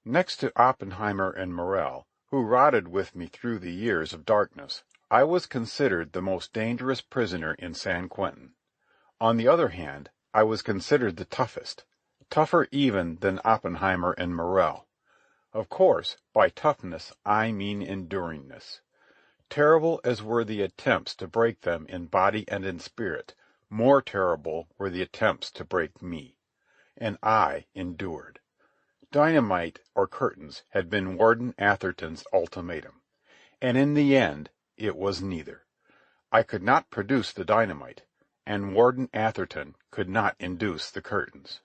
Next to Oppenheimer and Morrell, who rotted with me through the years of darkness, I was considered the most dangerous prisoner in San Quentin. On the other hand, I was considered the toughest, tougher even than Oppenheimer and Morrell. Of course, by toughness I mean enduringness. Terrible as were the attempts to break them in body and in spirit, more terrible were the attempts to break me. And I endured. Dynamite or curtains had been Warden Atherton's ultimatum. And in the end it was neither. I could not produce the dynamite, and Warden Atherton could not induce the curtains.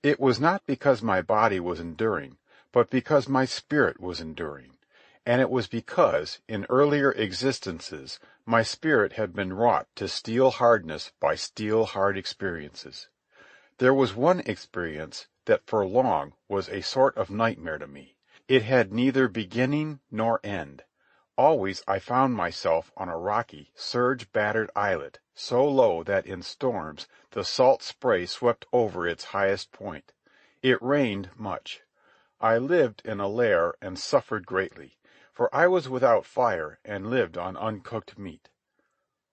It was not because my body was enduring, but because my spirit was enduring. And it was because, in earlier existences, my spirit had been wrought to steel hardness by steel-hard experiences. There was one experience that for long was a sort of nightmare to me. It had neither beginning nor end. Always I found myself on a rocky, surge-battered islet, so low that in storms the salt spray swept over its highest point. It rained much. I lived in a lair and suffered greatly, for I was without fire and lived on uncooked meat.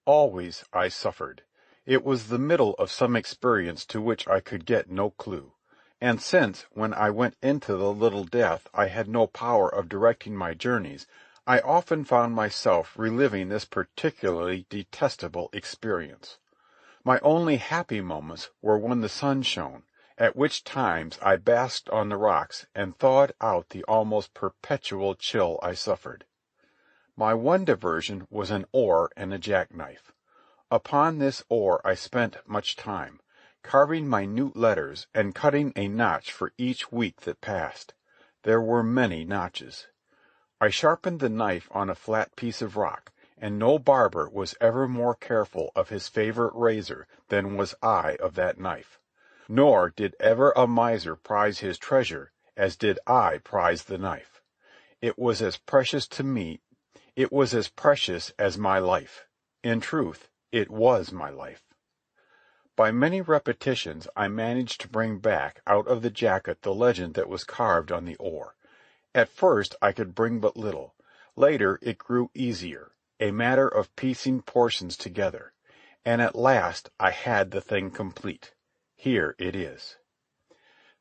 Always I suffered. It was the middle of some experience to which I could get no clue. And since, when I went into the little death, I had no power of directing my journeys, I often found myself reliving this particularly detestable experience. My only happy moments were when the sun shone, at which times I basked on the rocks and thawed out the almost perpetual chill I suffered. My one diversion was an oar and a jackknife. Upon this oar I spent much time, carving minute letters and cutting a notch for each week that passed. There were many notches. I sharpened the knife on a flat piece of rock, and no barber was ever more careful of his favorite razor than was I of that knife. Nor did ever a miser prize his treasure as did I prize the knife. It was as precious to me. It was as precious as my life. In truth, it was my life. By many repetitions I managed to bring back out of the jacket the legend that was carved on the oar. At first I could bring but little. Later it grew easier, a matter of piecing portions together. And at last I had the thing complete. Here it is.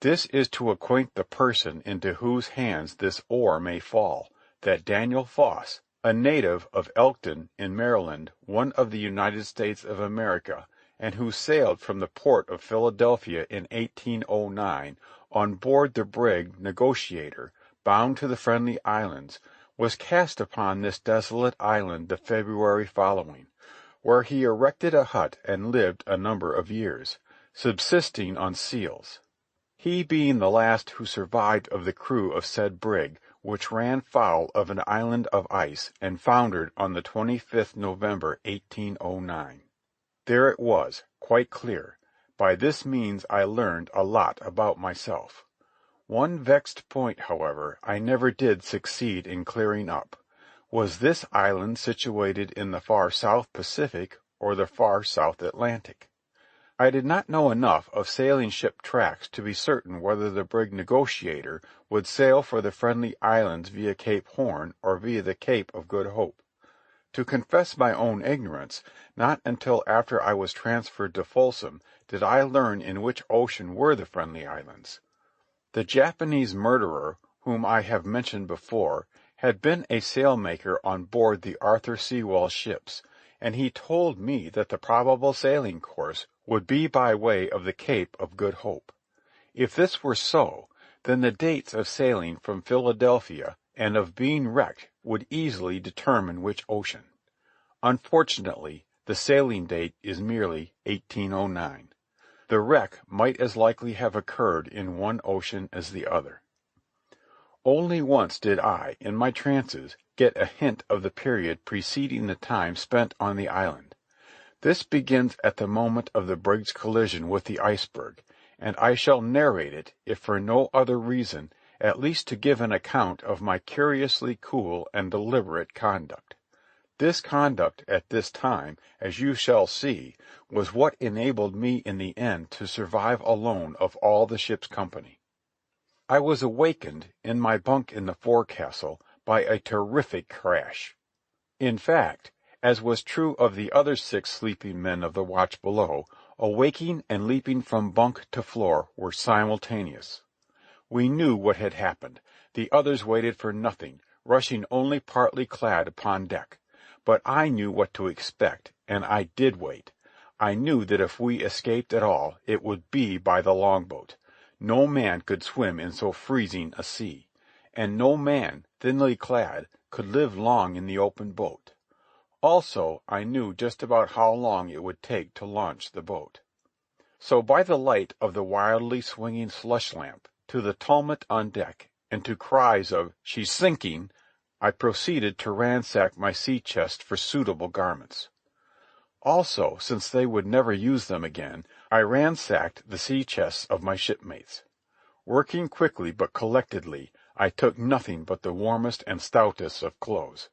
This is to acquaint the person into whose hands this oar may fall, that Daniel Foss, a native of Elkton in Maryland, one of the United States of America, and who sailed from the port of Philadelphia in 1809 on board the brig Negotiator, bound to the Friendly Islands, was cast upon this desolate island the February following, where he erected a hut and lived a number of years, subsisting on seals, he being the last who survived of the crew of said brig, which ran foul of an island of ice and foundered on the 25th November, 1809. There it was, quite clear. By this means I learned a lot about myself. One vexed point, however, I never did succeed in clearing up. Was this island situated in the far South Pacific or the far South Atlantic? I did not know enough of sailing ship tracks to be certain whether the brig Negotiator would sail for the Friendly Islands via Cape Horn or via the Cape of Good Hope. To confess my own ignorance, not until after I was transferred to Folsom did I learn in which ocean were the Friendly Islands. The Japanese murderer, whom I have mentioned before, had been a sailmaker on board the Arthur Sewall ships, and he told me that the probable sailing course would be by way of the Cape of Good Hope. If this were so, then the dates of sailing from Philadelphia and of being wrecked would easily determine which ocean. Unfortunately, the sailing date is merely 1809. The wreck might as likely have occurred in one ocean as the other. Only once did I, in my trances, get a hint of the period preceding the time spent on the island. This begins at the moment of the brig's collision with the iceberg, and I shall narrate it, if for no other reason, at least to give an account of my curiously cool and deliberate conduct. This conduct at this time, as you shall see, was what enabled me in the end to survive alone of all the ship's company. I was awakened in my bunk in the forecastle by a terrific crash. In fact, as was true of the other 6 sleeping men of the watch below, awaking and leaping from bunk to floor were simultaneous. We knew what had happened. The others waited for nothing, rushing only partly clad upon deck. But I knew what to expect, and I did wait. I knew that if we escaped at all, it would be by the longboat. No man could swim in so freezing a sea, and no man, thinly clad, could live long in the open boat. Also, I knew just about how long it would take to launch the boat. So by the light of the wildly swinging slush lamp, to the tumult on deck, and to cries of "She's sinking," I proceeded to ransack my sea chest for suitable garments. Also, since they would never use them again, I ransacked the sea chests of my shipmates. Working quickly but collectedly, I took nothing but the warmest and stoutest of clothes.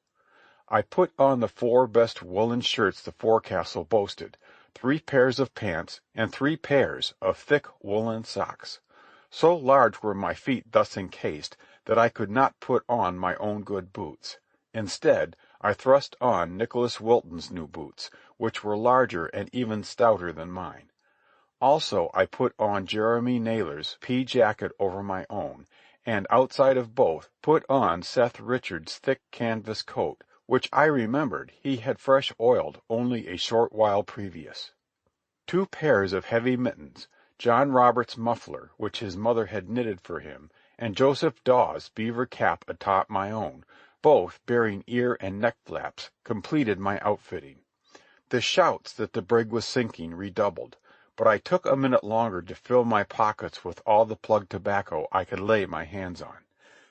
I put on the 4 best woolen shirts the forecastle boasted, 3 pairs of pants, and 3 pairs of thick woolen socks. So large were my feet thus encased that I could not put on my own good boots. Instead, I thrust on Nicholas Wilton's new boots, which were larger and even stouter than mine. Also I put on Jeremy Naylor's pea jacket over my own, and outside of both put on Seth Richards' thick canvas coat, which I remembered he had fresh oiled only a short while previous. 2 pairs of heavy mittens, John Roberts' muffler, which his mother had knitted for him, and Joseph Dawes' beaver cap atop my own, both bearing ear and neck flaps, completed my outfitting. The shouts that the brig was sinking redoubled, but I took a minute longer to fill my pockets with all the plug tobacco I could lay my hands on.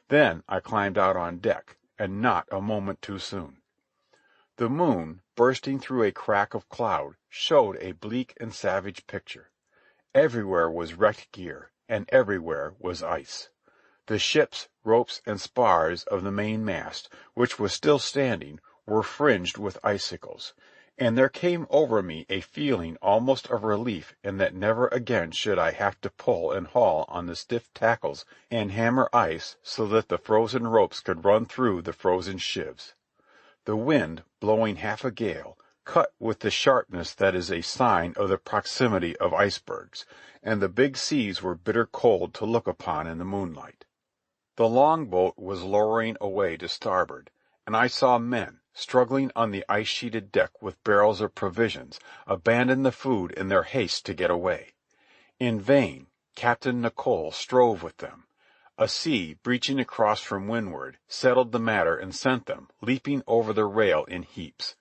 Then I climbed out on deck, and not a moment too soon. The moon, bursting through a crack of cloud, showed a bleak and savage picture. Everywhere was wrecked gear, and everywhere was ice. The ship's ropes and spars of the mainmast, which was still standing, were fringed with icicles, and there came over me a feeling almost of relief in that never again should I have to pull and haul on the stiff tackles and hammer ice so that the frozen ropes could run through the frozen shivs. The wind, blowing half a gale, cut with the sharpness that is a sign of the proximity of icebergs, and the big seas were bitter cold to look upon in the moonlight. The longboat was lowering away to starboard, and I saw men, struggling on the ice-sheeted deck with barrels of provisions, abandon the food in their haste to get away. In vain Captain Nicholl strove with them. A sea, breaching across from windward, settled the matter and sent them, leaping over the rail in heaps.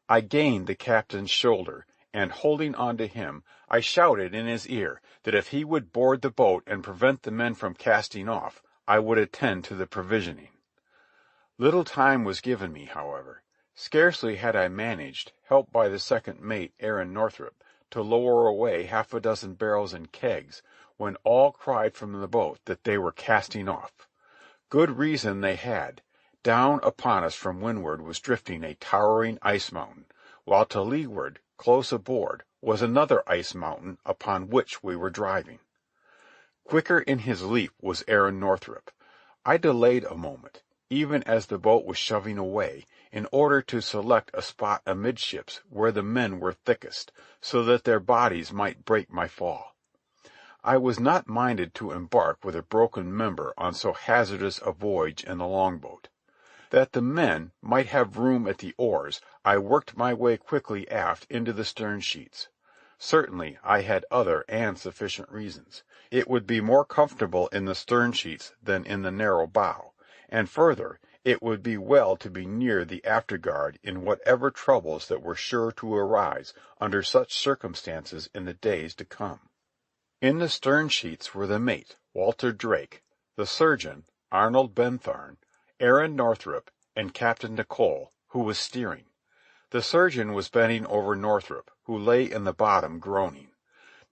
I gained the captain's shoulder, and, holding on to him, I shouted in his ear that if he would board the boat and prevent the men from casting off, I would attend to the provisioning. Little time was given me, however. Scarcely had I managed, helped by the second mate, Aaron Northrop, to lower away 6 barrels and kegs, when all cried from the boat that they were casting off. Good reason they had. Down upon us from windward was drifting a towering ice mountain, while to leeward, close aboard, was another ice mountain upon which we were driving. Quicker in his leap was Aaron Northrop. I delayed a moment, even as the boat was shoving away, in order to select a spot amidships where the men were thickest, so that their bodies might break my fall. I was not minded to embark with a broken member on so hazardous a voyage in the longboat. That the men might have room at the oars, I worked my way quickly aft into the stern sheets. Certainly I had other and sufficient reasons. It would be more comfortable in the stern sheets than in the narrow bow, and further, it would be well to be near the afterguard in whatever troubles that were sure to arise under such circumstances in the days to come. In the stern sheets were the mate, Walter Drake, the surgeon, Arnold Benthorn, Aaron Northrop, and Captain Nicholl, who was steering. The surgeon was bending over Northrop, who lay in the bottom groaning.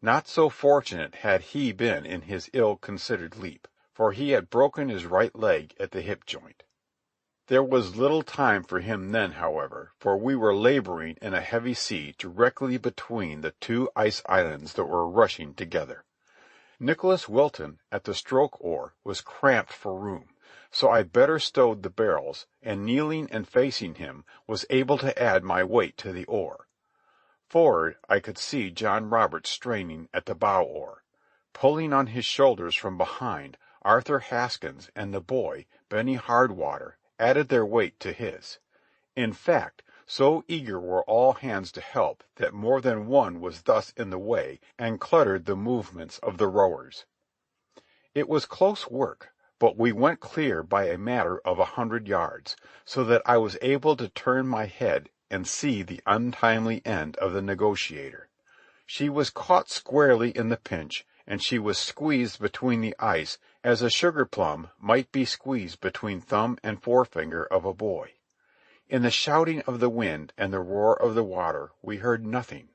Not so fortunate had he been in his ill-considered leap, for he had broken his right leg at the hip joint. There was little time for him then, however, for we were laboring in a heavy sea directly between the two ice islands that were rushing together. Nicholas Wilton, at the stroke oar, was cramped for room, so I better stowed the barrels, and kneeling and facing him, was able to add my weight to the oar. For'ard I could see John Roberts straining at the bow oar. Pulling on his shoulders from behind, Arthur Haskins and the boy, Benny Hardwater, added their weight to his. In fact, so eager were all hands to help that more than one was thus in the way and cluttered the movements of the rowers. It was close work, but we went clear by a matter of 100 yards, so that I was able to turn my head and see the untimely end of the Negotiator. She was caught squarely in the pinch, and she was squeezed between the ice as a sugar-plum might be squeezed between thumb and forefinger of a boy. In the shouting of the wind and the roar of the water we heard nothing,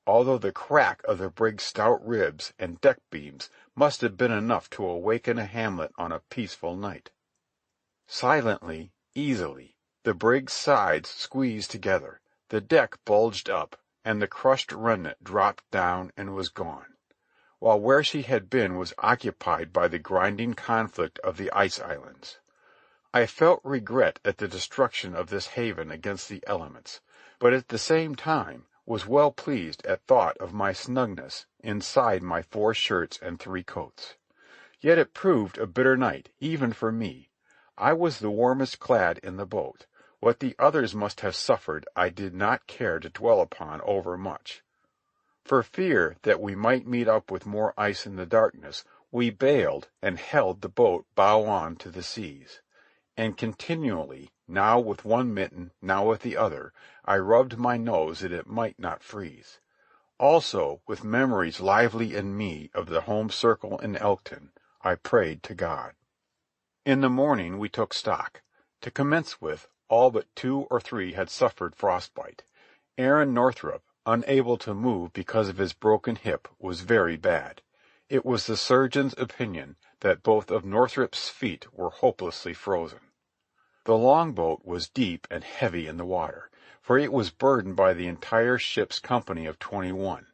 although the crack of the brig's stout ribs and deck beams must have been enough to awaken a hamlet on a peaceful night. Silently, easily, the brig's sides squeezed together, the deck bulged up, and the crushed remnant dropped down and was gone, while where she had been was occupied by the grinding conflict of the ice islands. I felt regret at the destruction of this haven against the elements, but at the same time was well pleased at thought of my snugness inside my 4 shirts and 3 coats. Yet it proved a bitter night, even for me. I was the warmest clad in the boat. What the others must have suffered I did not care to dwell upon overmuch. For fear that we might meet up with more ice in the darkness, we bailed and held the boat bow on to the seas. And continually, now with one mitten, now with the other, I rubbed my nose that it might not freeze. Also, with memories lively in me of the home circle in Elkton, I prayed to God. In the morning we took stock. To commence with, all but 2 or 3 had suffered frostbite. Aaron Northrup, unable to move because of his broken hip, was very bad. It was the surgeon's opinion that both of Northrup's feet were hopelessly frozen. The longboat was deep and heavy in the water, for it was burdened by the entire ship's company of 21.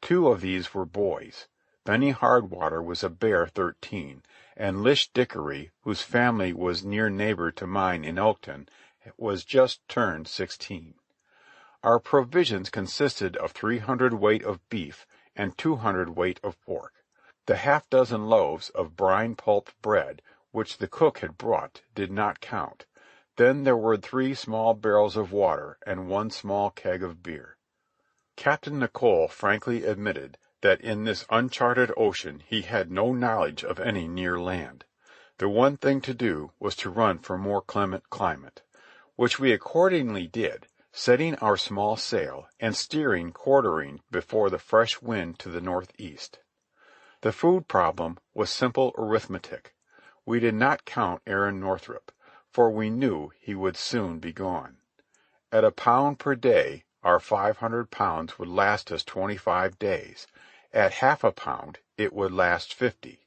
2 of these were boys. Benny Hardwater was a bare 13, and Lish Dickory, whose family was near neighbor to mine in Elkton, was just turned 16. Our provisions consisted of 300 weight of beef and 200 weight of pork. The half-dozen loaves of brine-pulp bread, which the cook had brought, did not count. Then there were 3 small barrels of water and 1 small keg of beer. Captain Nicholl frankly admitted that in this uncharted ocean he had no knowledge of any near land. The one thing to do was to run for more clement climate, which we accordingly did, setting our small sail and steering quartering before the fresh wind to the northeast. The food problem was simple arithmetic. We did not count Aaron Northrup, for we knew he would soon be gone. At £1 per day, our 500 pounds would last us 25 days. At half a pound, it would last 50.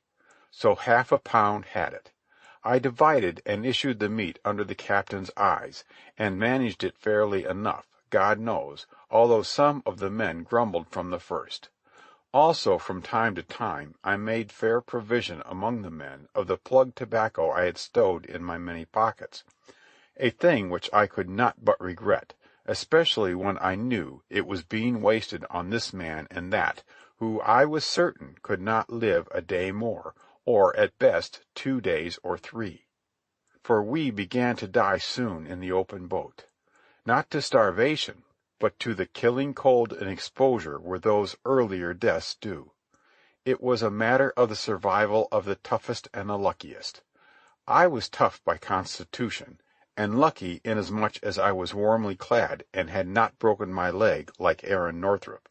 So half a pound had it. I divided and issued the meat under the captain's eyes, and managed it fairly enough, God knows, although some of the men grumbled from the first. Also, from time to time, I made fair provision among the men of the plug tobacco I had stowed in my many pockets, a thing which I could not but regret, especially when I knew it was being wasted on this man and that, who I was certain could not live a day more, or at best 2 days or 3. For we began to die soon in the open boat. Not to starvation, but to the killing cold and exposure were those earlier deaths due. It was a matter of the survival of the toughest and the luckiest. I was tough by constitution, and lucky inasmuch as I was warmly clad and had not broken my leg like Aaron Northrup.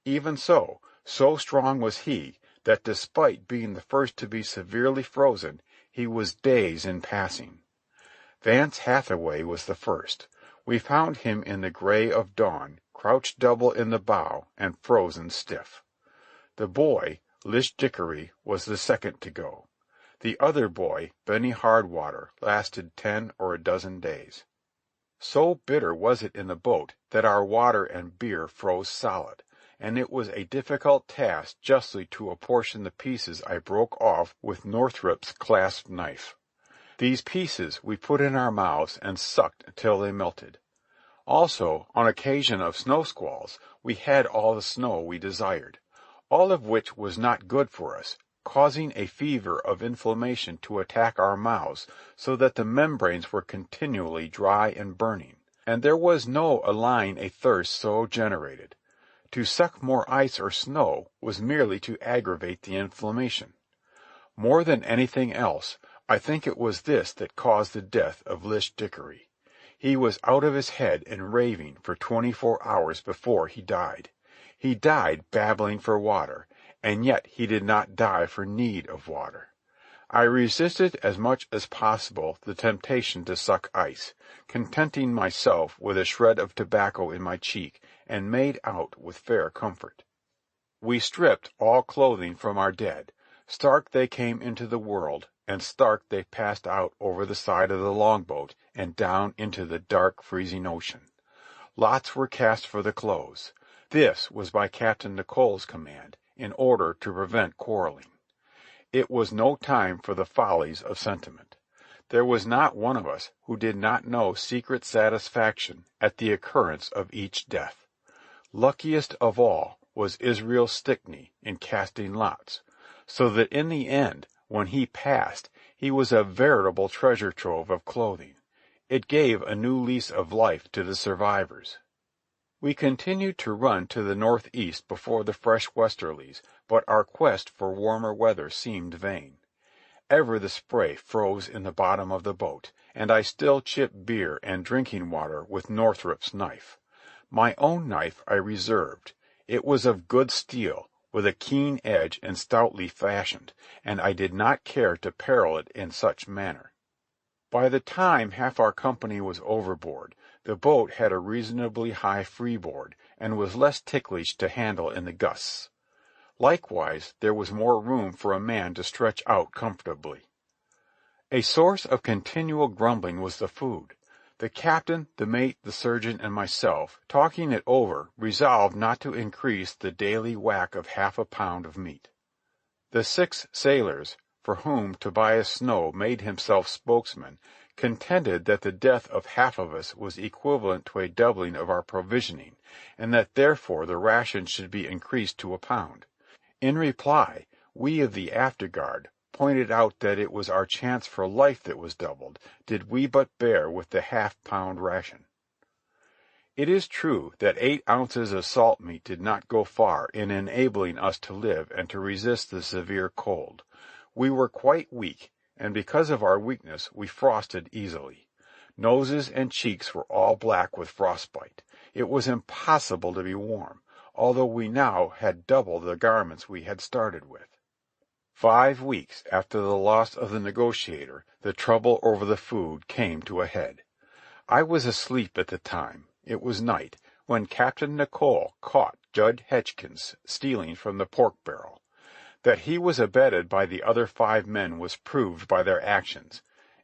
Even so strong was he that despite being the first to be severely frozen, he was days in passing. Vance Hathaway was the first. We found him in the gray of dawn, crouched double in the bow and frozen stiff. The boy, Lish Dickory, was the second to go. The other boy, Benny Hardwater, lasted 10 or a dozen days. So bitter was it in the boat that our water and beer froze solid, and it was a difficult task justly to apportion the pieces I broke off with Northrup's clasp knife. These pieces we put in our mouths and sucked until they melted. Also, on occasion of snow squalls, we had all the snow we desired, all of which was not good for us, causing a fever of inflammation to attack our mouths so that the membranes were continually dry and burning, and there was no allaying a thirst so generated. To suck more ice or snow was merely to aggravate the inflammation. More than anything else, I think it was this that caused the death of Lish Dickory. He was out of his head and raving for 24 hours before he died. He died babbling for water, and yet he did not die for need of water. I resisted as much as possible the temptation to suck ice, contenting myself with a shred of tobacco in my cheek, and made out with fair comfort. We stripped all clothing from our dead. Stark they came into the world, and stark they passed out over the side of the longboat and down into the dark, freezing ocean. Lots were cast for the clothes. This was by Captain Nicholl's command, in order to prevent quarreling. It was no time for the follies of sentiment. There was not one of us who did not know secret satisfaction at the occurrence of each death. Luckiest of all was Israel Stickney in casting lots, so that in the end, when he passed, he was a veritable treasure trove of clothing. It gave a new lease of life to the survivors. We continued to run to the northeast before the fresh westerlies, but our quest for warmer weather seemed vain. Ever the spray froze in the bottom of the boat, and I still chipped beer and drinking water with Northrup's knife. My own knife I reserved. It was of good steel, with a keen edge and stoutly fashioned, and I did not care to peril it in such manner. By the time half our company was overboard, the boat had a reasonably high freeboard, and was less ticklish to handle in the gusts. Likewise, there was more room for a man to stretch out comfortably. A source of continual grumbling was the food. The captain, the mate, the surgeon, and myself, talking it over, resolved not to increase the daily whack of half a pound of meat. The 6 sailors, for whom Tobias Snow made himself spokesman, contended that the death of half of us was equivalent to a doubling of our provisioning, and that therefore the ration should be increased to a pound. In reply, we of the afterguard pointed out that it was our chance for life that was doubled, did we but bear with the half-pound ration. It is true that 8 ounces of salt meat did not go far in enabling us to live and to resist the severe cold. We were quite weak, and because of our weakness we frosted easily. Noses and cheeks were all black with frostbite. It was impossible to be warm, although we now had double the garments we had started with. 5 weeks after the loss of the Negotiator, the trouble over the food came to a head. I was asleep at the time. It was night, when Captain Nicholl caught Judge Hetchkins stealing from the pork barrel. That he was abetted by the other 5 men was proved by their actions.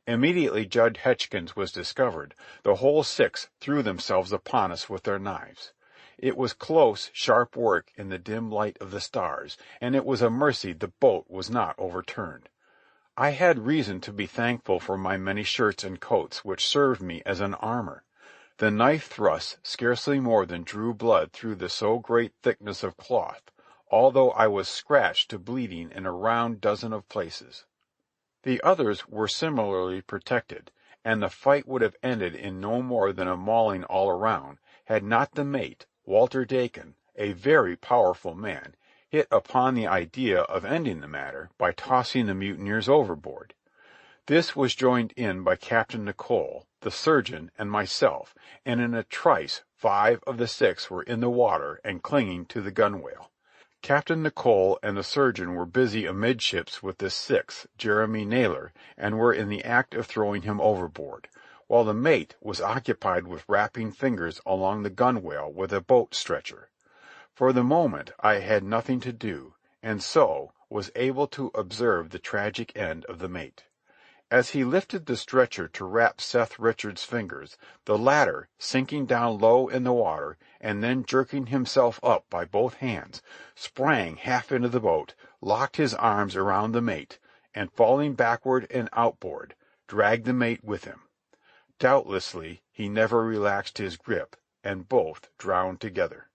Immediately Judge Hetchkins was discovered, the whole 6 threw themselves upon us with their knives. It was close, sharp work in the dim light of the stars, and it was a mercy the boat was not overturned. I had reason to be thankful for my many shirts and coats, which served me as an armor. The knife thrusts scarcely more than drew blood through the so great thickness of cloth, although I was scratched to bleeding in a round dozen of places. The others were similarly protected, and the fight would have ended in no more than a mauling all around, had not the mate, Walter Dakin, a very powerful man, hit upon the idea of ending the matter by tossing the mutineers overboard. This was joined in by Captain Nicholl, the surgeon, and myself, and in a trice 5 of the 6 were in the water and clinging to the gunwale. Captain Nicholl and the surgeon were busy amidships with the 6th, Jeremy Naylor, and were in the act of throwing him overboard, while the mate was occupied with rapping fingers along the gunwale with a boat stretcher. For the moment I had nothing to do, and so, was able to observe the tragic end of the mate. As he lifted the stretcher to wrap Seth Richards' fingers, the latter, sinking down low in the water and then jerking himself up by both hands, sprang half into the boat, locked his arms around the mate, and falling backward and outboard, dragged the mate with him. Doubtlessly he never relaxed his grip, and both drowned together.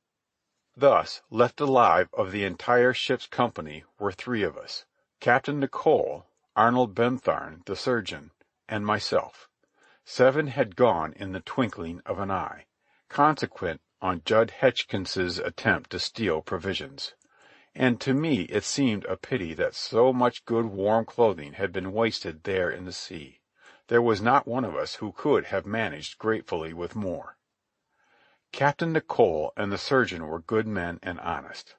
Thus, left alive of the entire ship's company were 3 of us: Captain Nicholl, Arnold Bentham, the surgeon, and myself. 7 had gone in the twinkling of an eye, consequent on Judd Hetchkins's attempt to steal provisions. And to me it seemed a pity that so much good warm clothing had been wasted there in the sea. There was not one of us who could have managed gratefully with more. Captain Nicholl and the surgeon were good men and honest.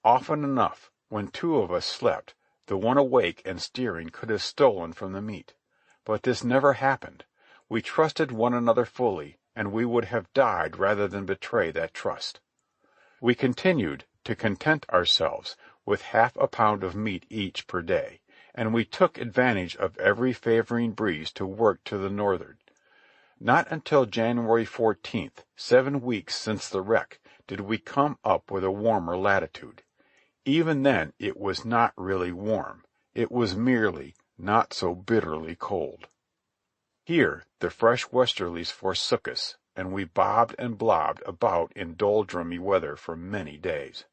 Often enough, when 2 of us slept, the one awake and steering could have stolen from the meat. But this never happened. We trusted one another fully, and we would have died rather than betray that trust. We continued to content ourselves with half a pound of meat each per day, and we took advantage of every favoring breeze to work to the northward. Not until January 14th, 7 weeks since the wreck, did we come up with a warmer latitude. Even then it was not really warm. It was merely not so bitterly cold. Here the fresh westerlies forsook us, and we bobbed and blobbed about in doldrummy weather for many days.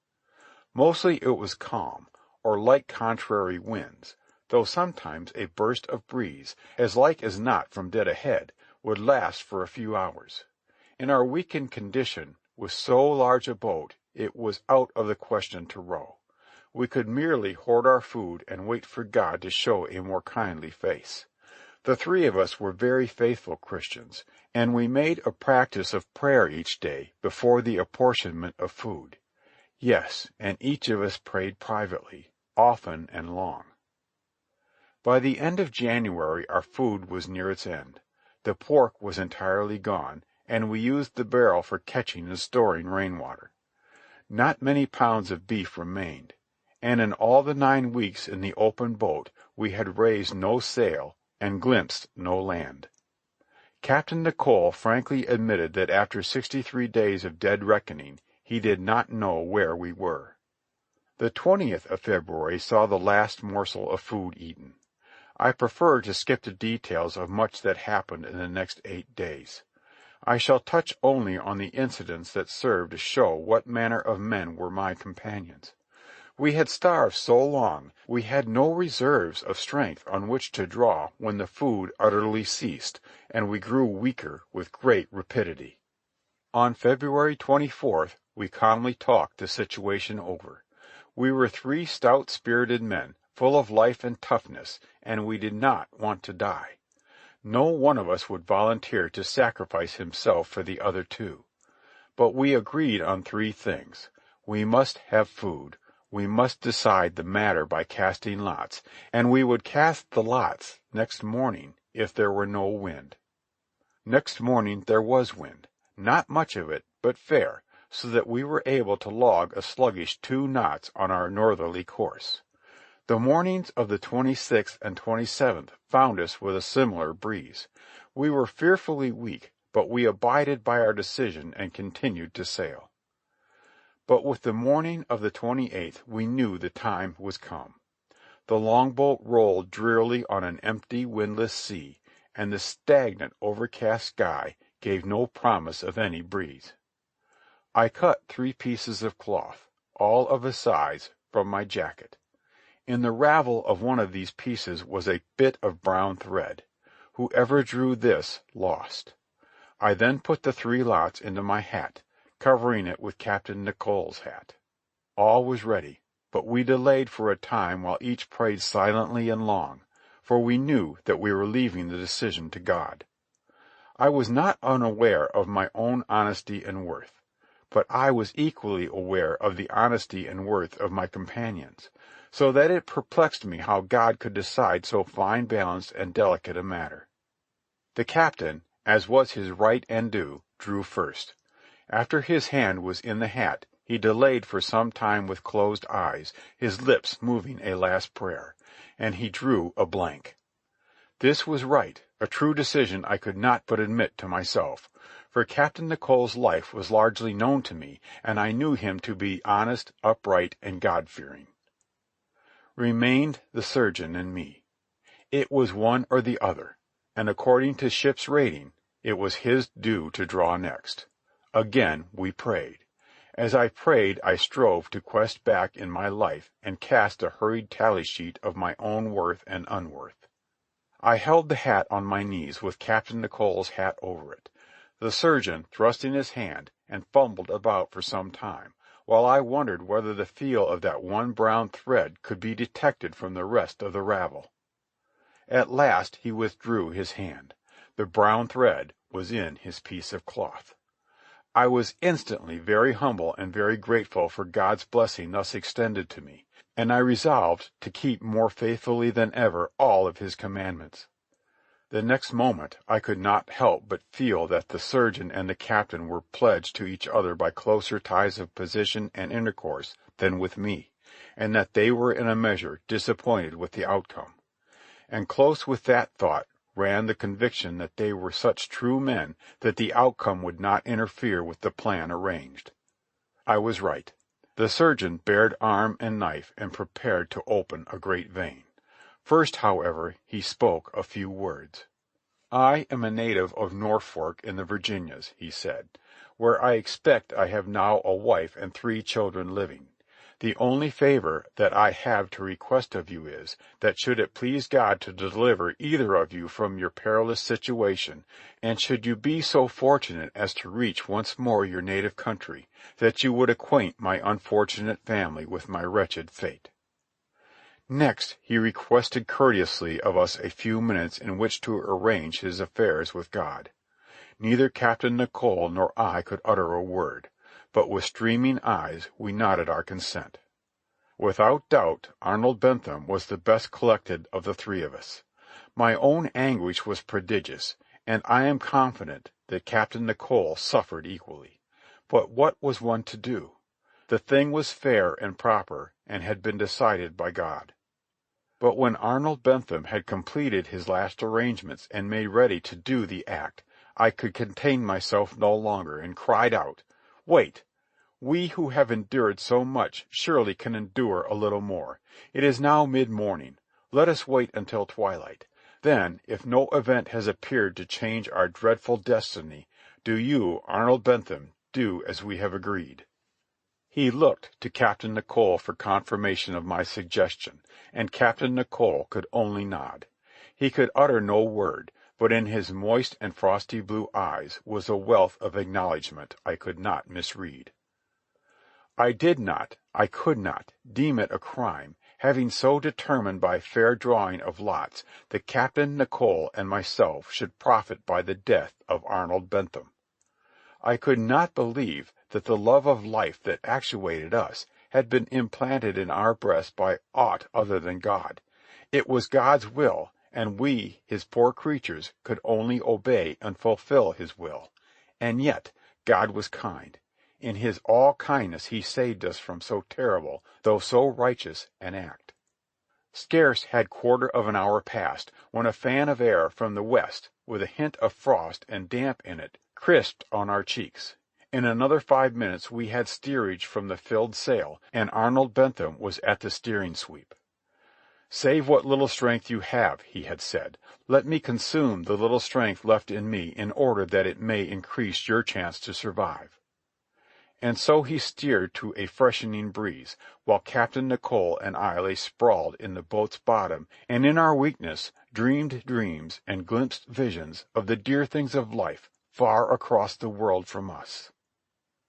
Mostly it was calm, or light contrary winds, though sometimes a burst of breeze, as like as not from dead ahead, would last for a few hours. In our weakened condition, with so large a boat, it was out of the question to row. We could merely hoard our food and wait for God to show a more kindly face. The 3 of us were very faithful Christians, and we made a practice of prayer each day before the apportionment of food. Yes, and each of us prayed privately, often and long. By the end of January our food was near its end. The pork was entirely gone, and we used the barrel for catching and storing rainwater. Not many pounds of beef remained, and in all the 9 weeks in the open boat we had raised no sail and glimpsed no land. Captain Nicholl frankly admitted that after 63 days of dead reckoning he did not know where we were. The 20th of February saw the last morsel of food eaten. I prefer to skip the details of much that happened in the next 8 days. I shall touch only on the incidents that serve to show what manner of men were my companions. We had starved so long, we had no reserves of strength on which to draw when the food utterly ceased, and we grew weaker with great rapidity. On February 24th, we calmly talked the situation over. We were 3 stout-spirited men, full of life and toughness, and we did not want to die. No one of us would volunteer to sacrifice himself for the other 2. But we agreed on 3 things. We must have food. We must decide the matter by casting lots, and we would cast the lots next morning if there were no wind. Next morning there was wind, not much of it, but fair, so that we were able to log a sluggish 2 knots on our northerly course. The mornings of the 26th and 27th found us with a similar breeze. We were fearfully weak, but we abided by our decision and continued to sail. But with the morning of the 28th we knew the time was come. The longboat rolled drearily on an empty, windless sea, and the stagnant, overcast sky gave no promise of any breeze. I cut 3 pieces of cloth, all of a size, from my jacket. In the ravel of one of these pieces was a bit of brown thread. Whoever drew this lost. I then put the 3 lots into my hat, covering it with Captain Nicholl's hat. All was ready, but we delayed for a time while each prayed silently and long, for we knew that we were leaving the decision to God. I was not unaware of my own honesty and worth, but I was equally aware of the honesty and worth of my companions, so that it perplexed me how God could decide so fine-balanced and delicate a matter. The captain, as was his right and due, drew first. After his hand was in the hat, He delayed for some time with closed eyes, his lips moving a last prayer, and he drew a blank. This was right, a true decision I could not but admit to myself, for Captain Nicholl's life was largely known to me, and I knew him to be honest, upright, and God-fearing. Remained the surgeon and me. It was one or the other, and according to ship's rating, it was his due to draw next. Again we prayed. As I prayed, I strove to quest back in my life and cast a hurried tally sheet of my own worth and unworth. I held the hat on my knees with Captain Nicholl's hat over it. The surgeon thrust in his hand and fumbled about for some time, while I wondered whether the feel of that one brown thread could be detected from the rest of the ravel. At last he withdrew his hand. The brown thread was in his piece of cloth. I was instantly very humble and very grateful for God's blessing thus extended to me, and I resolved to keep more faithfully than ever all of his commandments. The next moment I could not help but feel that the surgeon and the captain were pledged to each other by closer ties of position and intercourse than with me, and that they were in a measure disappointed with the outcome. And close with that thought ran the conviction that they were such true men that the outcome would not interfere with the plan arranged. I was right. The surgeon bared arm and knife and prepared to open a great vein. First, however, he spoke a few words. "I am a native of Norfolk in the Virginias," he said, "where I expect I have now a wife and 3 children living. The only favor that I have to request of you is, that should it please God to deliver either of you from your perilous situation, and should you be so fortunate as to reach once more your native country, that you would acquaint my unfortunate family with my wretched fate." Next, he requested courteously of us a few minutes in which to arrange his affairs with God. Neither Captain Nicholl nor I could utter a word, but with streaming eyes we nodded our consent. Without doubt, Arnold Bentham was the best collected of the 3 of us. My own anguish was prodigious, and I am confident that Captain Nicholl suffered equally. But what was one to do? The thing was fair and proper, and had been decided by God. But when Arnold Bentham had completed his last arrangements and made ready to do the act, I could contain myself no longer, and cried out, "Wait! We who have endured so much surely can endure a little more. It is now mid-morning. Let us wait until twilight. Then, if no event has appeared to change our dreadful destiny, do you, Arnold Bentham, do as we have agreed." He looked to Captain Nicholl for confirmation of my suggestion, and Captain Nicholl could only nod. He could utter no word, but in his moist and frosty blue eyes was a wealth of acknowledgment I could not misread. I did not, I could not, deem it a crime, having so determined by fair drawing of lots that Captain Nicholl and myself should profit by the death of Arnold Bentham. I could not believe that the love of life that actuated us had been implanted in our breasts by aught other than God. It was God's will, and we, his poor creatures, could only obey and fulfill his will. And yet God was kind. In his all-kindness he saved us from so terrible, though so righteous, an act. Scarce had quarter of an hour passed, when a fan of air from the west, with a hint of frost and damp in it, crisped on our cheeks. In another 5 minutes we had steerage from the filled sail, and Arnold Bentham was at the steering sweep. "Save what little strength you have," he had said. "Let me consume the little strength left in me in order that it may increase your chance to survive." And so he steered to a freshening breeze, while Captain Nicholl and I lay sprawled in the boat's bottom, and in our weakness dreamed dreams and glimpsed visions of the dear things of life far across the world from us.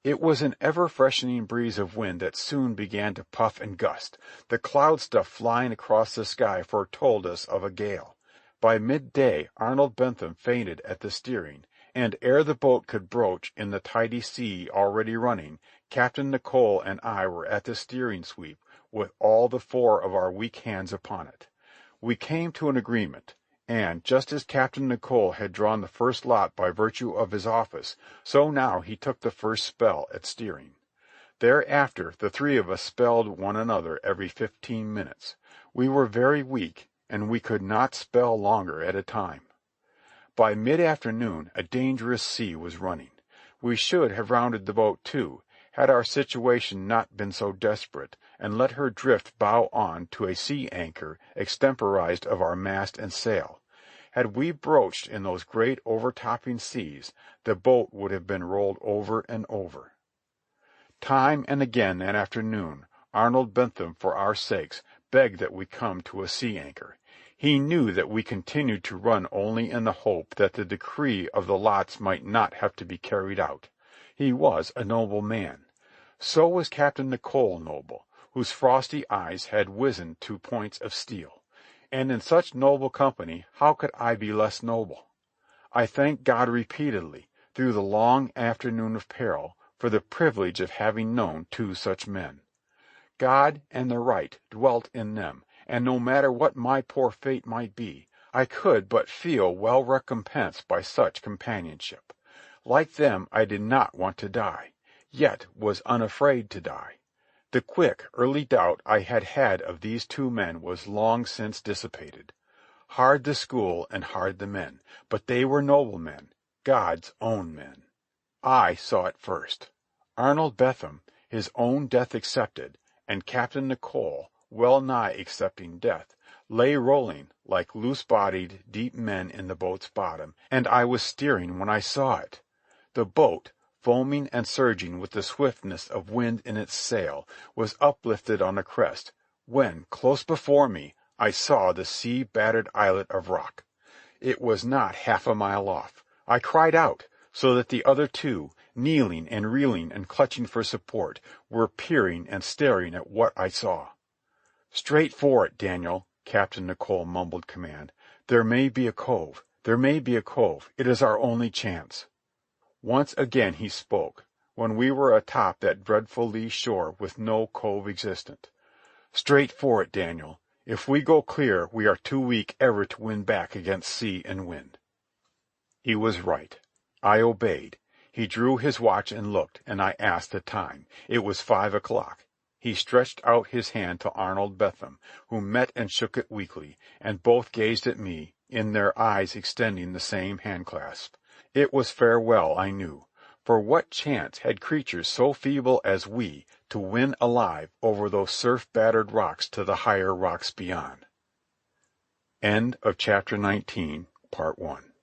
It was an ever-freshening breeze of wind that soon began to puff and gust. The cloud stuff flying across the sky foretold us of a gale. By midday Arnold Bentham fainted at the steering, and ere the boat could broach in the tidy sea already running, Captain Nicholl and I were at the steering sweep, with all the 4 of our weak hands upon it. We came to an agreement, and, just as Captain Nicholl had drawn the first lot by virtue of his office, so now he took the first spell at steering. Thereafter the three of us spelled one another every 15 minutes. We were very weak, and we could not spell longer at a time. By mid-afternoon a dangerous sea was running. We should have rounded the boat too, had our situation not been so desperate, and let her drift bow on to a sea anchor extemporized of our mast and sail. Had we broached in those great overtopping seas, the boat would have been rolled over and over. Time and again that afternoon Arnold Bentham, for our sakes, begged that we come to a sea anchor. He knew that we continued to run only in the hope that the decree of the lots might not have to be carried out. He was a noble man. So was Captain Nicholl noble, whose frosty eyes had wizened to points of steel. And in such noble company how could I be less noble? I thanked God repeatedly, through the long afternoon of peril, for the privilege of having known two such men. God and the right dwelt in them, and no matter what my poor fate might be, I could but feel well recompensed by such companionship. Like them I did not want to die, yet was unafraid to die. The quick, early doubt I had had of these two men was long since dissipated. Hard the school and hard the men, but they were noble men, God's own men. I saw it first. Arnold Bentham, his own death accepted, and Captain Nicholl, well nigh accepting death, lay rolling like loose-bodied, deep men in the boat's bottom, and I was steering when I saw it. The boat, foaming and surging with the swiftness of wind in its sail, was uplifted on the crest, when, close before me, I saw the sea-battered islet of rock. It was not half a mile off. I cried out, so that the other two, kneeling and reeling and clutching for support, were peering and staring at what I saw. "Straight for it, Daniel," Captain Nicholl mumbled command. "There may be a cove. There may be a cove. It is our only chance." Once again he spoke, when we were atop that dreadful lee shore with no cove existent. "Straight for it, Daniel. If we go clear we are too weak ever to win back against sea and wind." He was right. I obeyed. He drew his watch and looked, and I asked the time. It was 5 o'clock. He stretched out his hand to Arnold Bentham, who met and shook it weakly, and both gazed at me, in their eyes extending the same handclasp. It was farewell, I knew, for what chance had creatures so feeble as we to win alive over those surf-battered rocks to the higher rocks beyond? End of chapter 19, part 1.